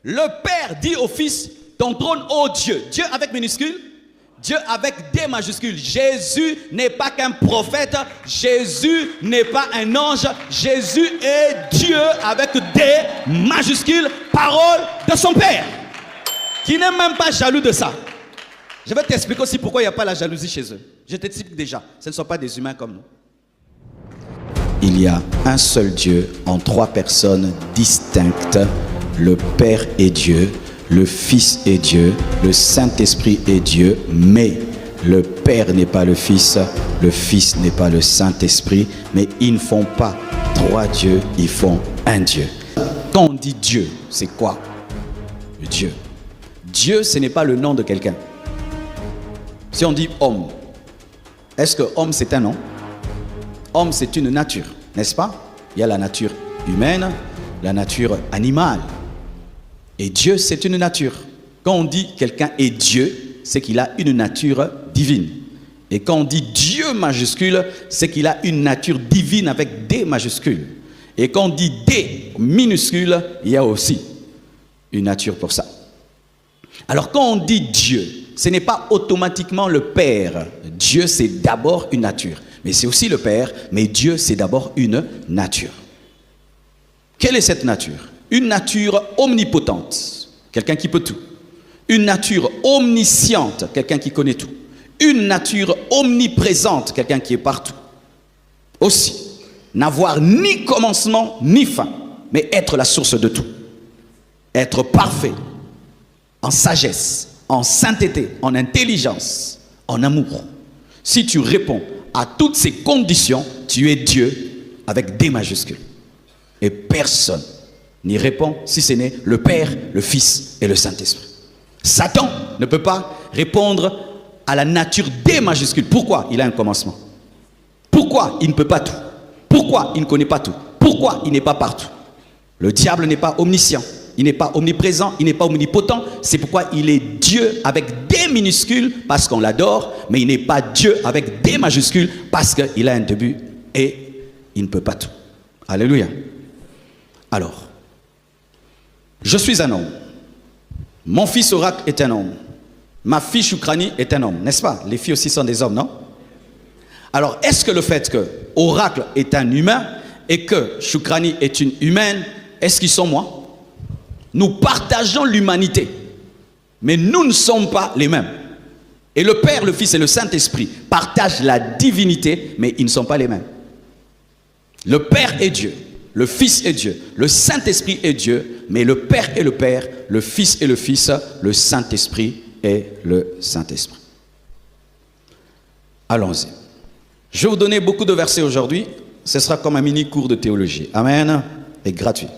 Le Père dit au Fils, ton trône, ô Dieu. Dieu avec minuscule, Dieu avec D majuscule. Jésus n'est pas qu'un prophète, Jésus n'est pas un ange, Jésus est Dieu avec D majuscule, parole de son Père, qui n'est même pas jaloux de ça. Je vais t'expliquer aussi pourquoi il n'y a pas la jalousie chez eux. Je t'explique déjà, ce ne sont pas des humains comme nous. Il y a un seul Dieu en trois personnes distinctes. Le Père est Dieu, le Fils est Dieu, le Saint-Esprit est Dieu, mais le Père n'est pas le Fils n'est pas le Saint-Esprit, mais ils ne font pas trois dieux, ils font un Dieu. Quand on dit Dieu, c'est quoi? Dieu. Dieu, ce n'est pas le nom de quelqu'un. Si on dit homme, est-ce que homme c'est un nom? Homme c'est une nature, n'est-ce pas? Il y a la nature humaine, la nature animale. Et Dieu, c'est une nature. Quand on dit quelqu'un est Dieu, c'est qu'il a une nature divine. Et quand on dit Dieu majuscule, c'est qu'il a une nature divine avec D majuscule. Et quand on dit D minuscule, il y a aussi une nature pour ça. Alors quand on dit Dieu, ce n'est pas automatiquement le Père. Dieu, c'est d'abord une nature. Mais c'est aussi le Père, mais Dieu, c'est d'abord une nature. Quelle est cette nature? Une nature omnipotente, quelqu'un qui peut tout. Une nature omnisciente, quelqu'un qui connaît tout. Une nature omniprésente, quelqu'un qui est partout. Aussi, n'avoir ni commencement ni fin, mais être la source de tout. Être parfait, en sagesse, en sainteté, en intelligence, en amour. Si tu réponds à toutes ces conditions, tu es Dieu avec D majuscules. Et personne n'y répond si ce n'est le Père, le Fils et le Saint-Esprit. Satan ne peut pas répondre à la nature D majuscule. Pourquoi? Il a un commencement. Pourquoi il ne peut pas tout? Pourquoi il ne connaît pas tout? Pourquoi il n'est pas partout? Le diable n'est pas omniscient, il n'est pas omniprésent, il n'est pas omnipotent. C'est pourquoi il est Dieu avec D minuscule parce qu'on l'adore, mais il n'est pas Dieu avec D majuscule parce qu'il a un début et il ne peut pas tout. Alléluia. Alors, je suis un homme. Mon fils Oracle est un homme. Ma fille Choukrani est un homme, n'est-ce pas? Les filles aussi sont des hommes, non? Alors, est-ce que le fait que Oracle est un humain et que Choukrani est une humaine, est-ce qu'ils sont moi? Nous partageons l'humanité, mais nous ne sommes pas les mêmes. Et le Père, le Fils et le Saint-Esprit partagent la divinité, mais ils ne sont pas les mêmes. Le Père est Dieu. Le Fils est Dieu, le Saint-Esprit est Dieu, mais le Père est le Père, le Fils est le Fils, le Saint-Esprit est le Saint-Esprit. Allons-y. Je vais vous donner beaucoup de versets aujourd'hui. Ce sera comme un mini cours de théologie. Amen. Et gratuit.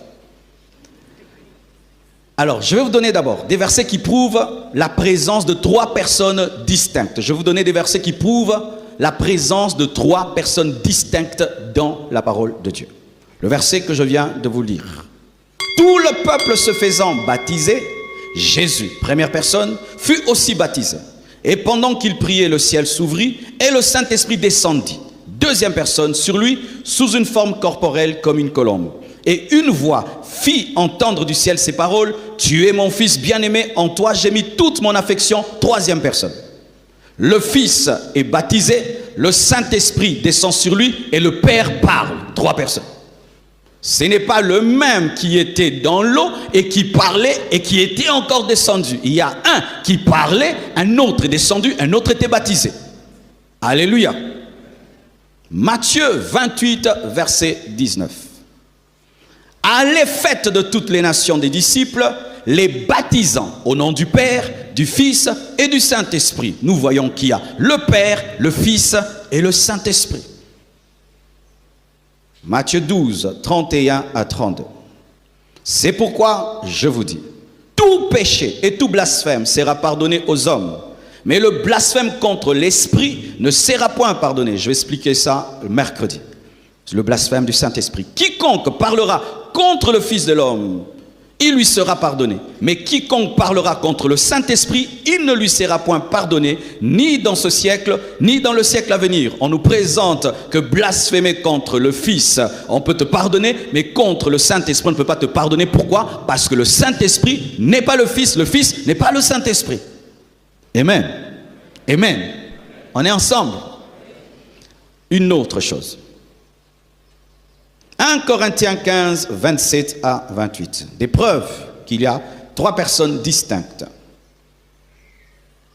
Alors, je vais vous donner d'abord des versets qui prouvent la présence de trois personnes distinctes. Je vais vous donner des versets qui prouvent la présence de trois personnes distinctes dans la parole de Dieu. Le verset que je viens de vous lire. Tout le peuple se faisant baptiser, Jésus, première personne, fut aussi baptisé. Et pendant qu'il priait, le ciel s'ouvrit et le Saint-Esprit descendit. Deuxième personne, sur lui, sous une forme corporelle comme une colombe. Et une voix fit entendre du ciel ces paroles, « Tu es mon fils bien-aimé, en toi j'ai mis toute mon affection. » Troisième personne. Le Fils est baptisé, le Saint-Esprit descend sur lui et le Père parle. Trois personnes. Ce n'est pas le même qui était dans l'eau et qui parlait et qui était encore descendu. Il y a un qui parlait, un autre est descendu, un autre était baptisé. Alléluia. Matthieu 28, verset 19. Allez, faites de toutes les nations des disciples, les baptisant au nom du Père, du Fils et du Saint-Esprit. Nous voyons qu'il y a le Père, le Fils et le Saint-Esprit. Matthieu 12, 31 à 32. C'est pourquoi je vous dis, tout péché et tout blasphème sera pardonné aux hommes, mais le blasphème contre l'Esprit ne sera point pardonné. Je vais expliquer ça mercredi. Le blasphème du Saint-Esprit. Quiconque parlera contre le Fils de l'homme, il lui sera pardonné. Mais quiconque parlera contre le Saint-Esprit, il ne lui sera point pardonné, ni dans ce siècle, ni dans le siècle à venir. On nous présente que blasphémer contre le Fils, on peut te pardonner, mais contre le Saint-Esprit, on ne peut pas te pardonner. Pourquoi? Parce que le Saint-Esprit n'est pas le Fils n'est pas le Saint-Esprit. Amen. Amen. On est ensemble. Une autre chose. 1 Corinthiens 15, 27 à 28. Des preuves qu'il y a 3 personnes distinctes.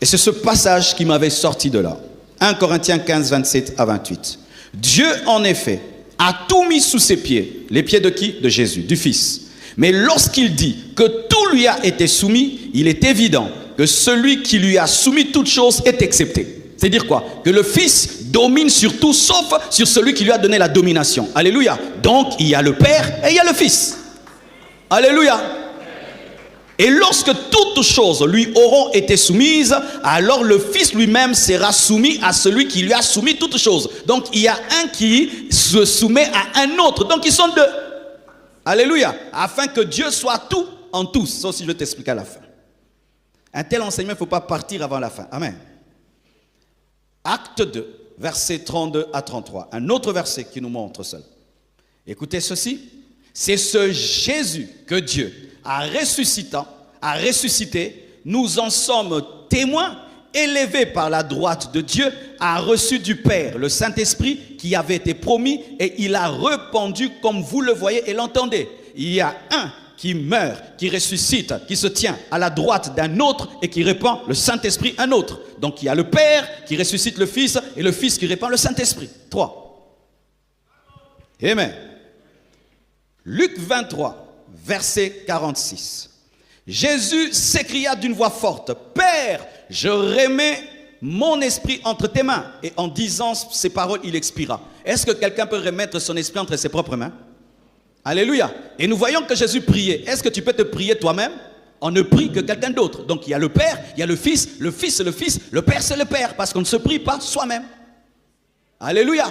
Et c'est ce passage qui m'avait sorti de là. 1 Corinthiens 15, 27 à 28. Dieu, en effet, a tout mis sous ses pieds. Les pieds de qui? De Jésus, du Fils. Mais lorsqu'il dit que tout lui a été soumis, il est évident que celui qui lui a soumis toutes choses est excepté. C'est-à-dire quoi? Que le Fils domine sur tout, sauf sur celui qui lui a donné la domination. Alléluia. Donc, il y a le Père et il y a le Fils. Alléluia. Et lorsque toutes choses lui auront été soumises, alors le Fils lui-même sera soumis à celui qui lui a soumis toutes choses. Donc, il y a un qui se soumet à un autre. Donc, ils sont deux. Alléluia. Afin que Dieu soit tout en tous. Ça aussi, je vais t'expliquer à la fin. Un tel enseignement, il ne faut pas partir avant la fin. Amen. Acte 2, versets 32 à 33. Un autre verset qui nous montre cela. Écoutez ceci. C'est ce Jésus que Dieu a ressuscité. Nous en sommes témoins. Élevé par la droite de Dieu, a reçu du Père le Saint-Esprit qui avait été promis et il a répandu comme vous le voyez et l'entendez. Il y a un qui meurt, qui ressuscite, qui se tient à la droite d'un autre et qui répand le Saint-Esprit à un autre. Donc il y a le Père qui ressuscite le Fils et le Fils qui répand le Saint-Esprit. 3. Amen. Luc 23, verset 46. Jésus s'écria d'une voix forte, « Père, je remets mon esprit entre tes mains. » Et en disant ces paroles, il expira. Est-ce que quelqu'un peut remettre son esprit entre ses propres mains? Alléluia. Et nous voyons que Jésus priait. Est-ce que tu peux te prier toi-même? On ne prie que quelqu'un d'autre. Donc il y a le Père, il y a le Fils c'est le Fils, le Père c'est le Père, parce qu'on ne se prie pas soi-même. Alléluia.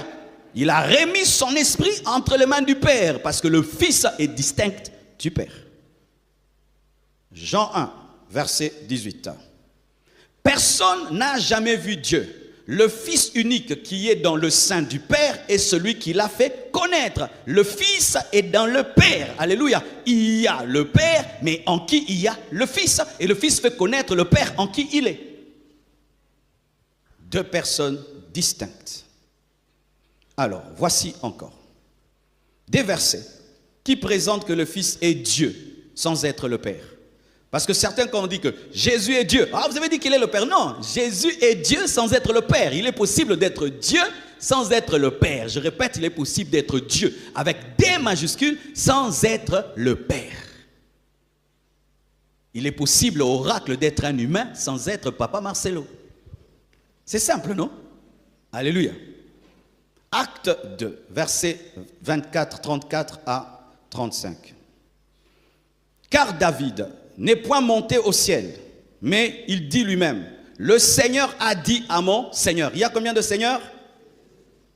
Il a remis son esprit entre les mains du Père, parce que le Fils est distinct du Père. Jean 1, verset 18. Personne n'a jamais vu Dieu. Le Fils unique qui est dans le sein du Père est celui qui l'a fait connaître. Le Fils est dans le Père. Alléluia. Il y a le Père, mais en qui il y a le Fils. Et le Fils fait connaître le Père en qui il est. 2 personnes distinctes. Alors, voici encore des versets qui présentent que le Fils est Dieu sans être le Père. Parce que certains, quand on dit que Jésus est Dieu, ah, vous avez dit qu'il est le Père. Non, Jésus est Dieu sans être le Père. Il est possible d'être Dieu sans être le Père. Je répète, il est possible d'être Dieu avec des majuscules sans être le Père. Il est possible au oracle d'être un humain sans être Papa Marcelo. C'est simple, non? Alléluia. Acte 2, versets 24, 34 à 35. Car David n'est point monté au ciel, mais il dit lui-même, le Seigneur a dit à mon Seigneur. Il y a combien de seigneurs?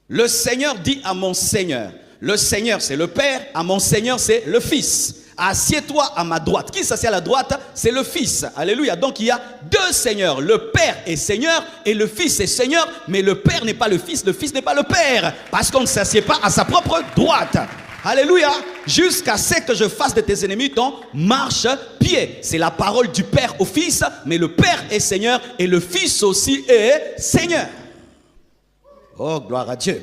Le Seigneur dit à mon Seigneur. Le Seigneur c'est le Père, à mon Seigneur c'est le Fils. Assieds-toi à ma droite. Qui s'assied à la droite? C'est le Fils. Alléluia. Donc il y a 2 seigneurs. Le Père est Seigneur et le Fils est Seigneur, mais le Père n'est pas le Fils n'est pas le Père, parce qu'on ne s'assied pas à sa propre droite. Alléluia. Jusqu'à ce que je fasse de tes ennemis ton marche-pied. C'est la parole du Père au Fils, mais le Père est Seigneur et le Fils aussi est Seigneur. Oh, gloire à Dieu.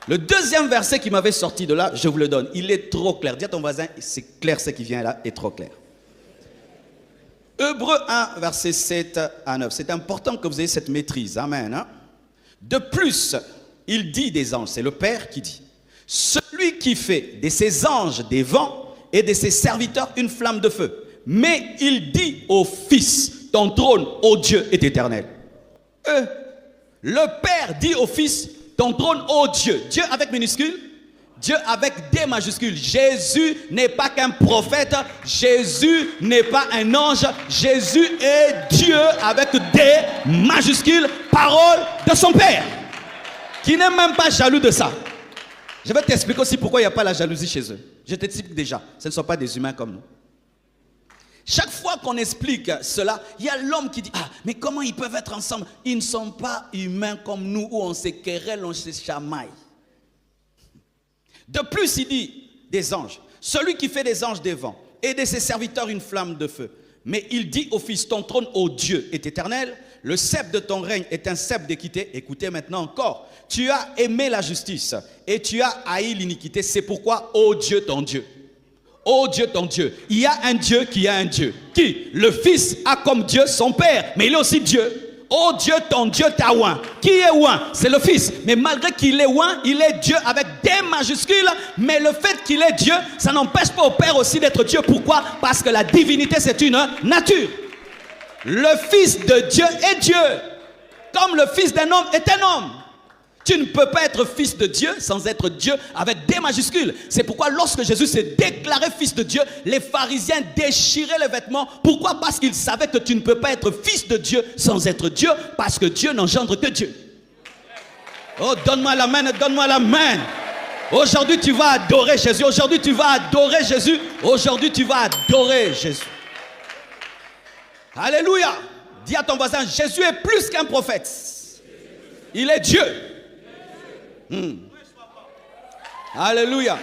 Le deuxième verset qui m'avait sorti de là, je vous le donne. Il est trop clair. Dis à ton voisin, c'est clair, ce qui vient là est trop clair. Hébreux 1, verset 7 à 9. C'est important que vous ayez cette maîtrise. Amen. Hein? De plus, il dit des anges, c'est le Père qui dit. Celui qui fait de ses anges des vents et de ses serviteurs une flamme de feu. Mais il dit au Fils, ton trône, ô Dieu, est éternel. Le Père dit au Fils, ton trône, ô Dieu. Dieu avec minuscule, Dieu avec des majuscules. Jésus n'est pas qu'un prophète, Jésus n'est pas un ange, Jésus est Dieu avec des majuscules, parole de son Père, qui n'est même pas jaloux de ça. Je vais t'expliquer aussi pourquoi il n'y a pas la jalousie chez eux. Je t'explique déjà. Ce ne sont pas des humains comme nous. Chaque fois qu'on explique cela, il y a l'homme qui dit, ah, mais comment ils peuvent être ensemble? Ils ne sont pas humains comme nous, où on se querelle, on se chamaille. De plus, il dit, des anges, celui qui fait des anges des vents, et de ses serviteurs une flamme de feu. Mais il dit au Fils, ton trône, ô Dieu, est éternel, le sceptre de ton règne est un sceptre d'équité. Écoutez maintenant encore, tu as aimé la justice, et tu as haï l'iniquité, c'est pourquoi, ô Dieu, ton Dieu. Oh Dieu, ton Dieu. Il y a un Dieu qui a un Dieu. Qui? Le Fils a comme Dieu son Père, mais il est aussi Dieu. Oh Dieu, ton Dieu t'a oint. Qui est oint? C'est le Fils. Mais malgré qu'il est oint, il est Dieu avec des majuscules. Mais le fait qu'il est Dieu, ça n'empêche pas au Père aussi d'être Dieu. Pourquoi? Parce que la divinité, c'est une nature. Le Fils de Dieu est Dieu. Comme le Fils d'un homme est un homme. Tu ne peux pas être fils de Dieu sans être Dieu avec des majuscules. C'est pourquoi lorsque Jésus s'est déclaré fils de Dieu, les pharisiens déchiraient les vêtements. Pourquoi? Parce qu'ils savaient que tu ne peux pas être fils de Dieu sans être Dieu, parce que Dieu n'engendre que Dieu. Oh, donne-moi la main, donne-moi la main. Aujourd'hui, tu vas adorer Jésus. Aujourd'hui, tu vas adorer Jésus. Aujourd'hui, tu vas adorer Jésus. Alléluia. Dis à ton voisin, Jésus est plus qu'un prophète. Il est Dieu. Alléluia.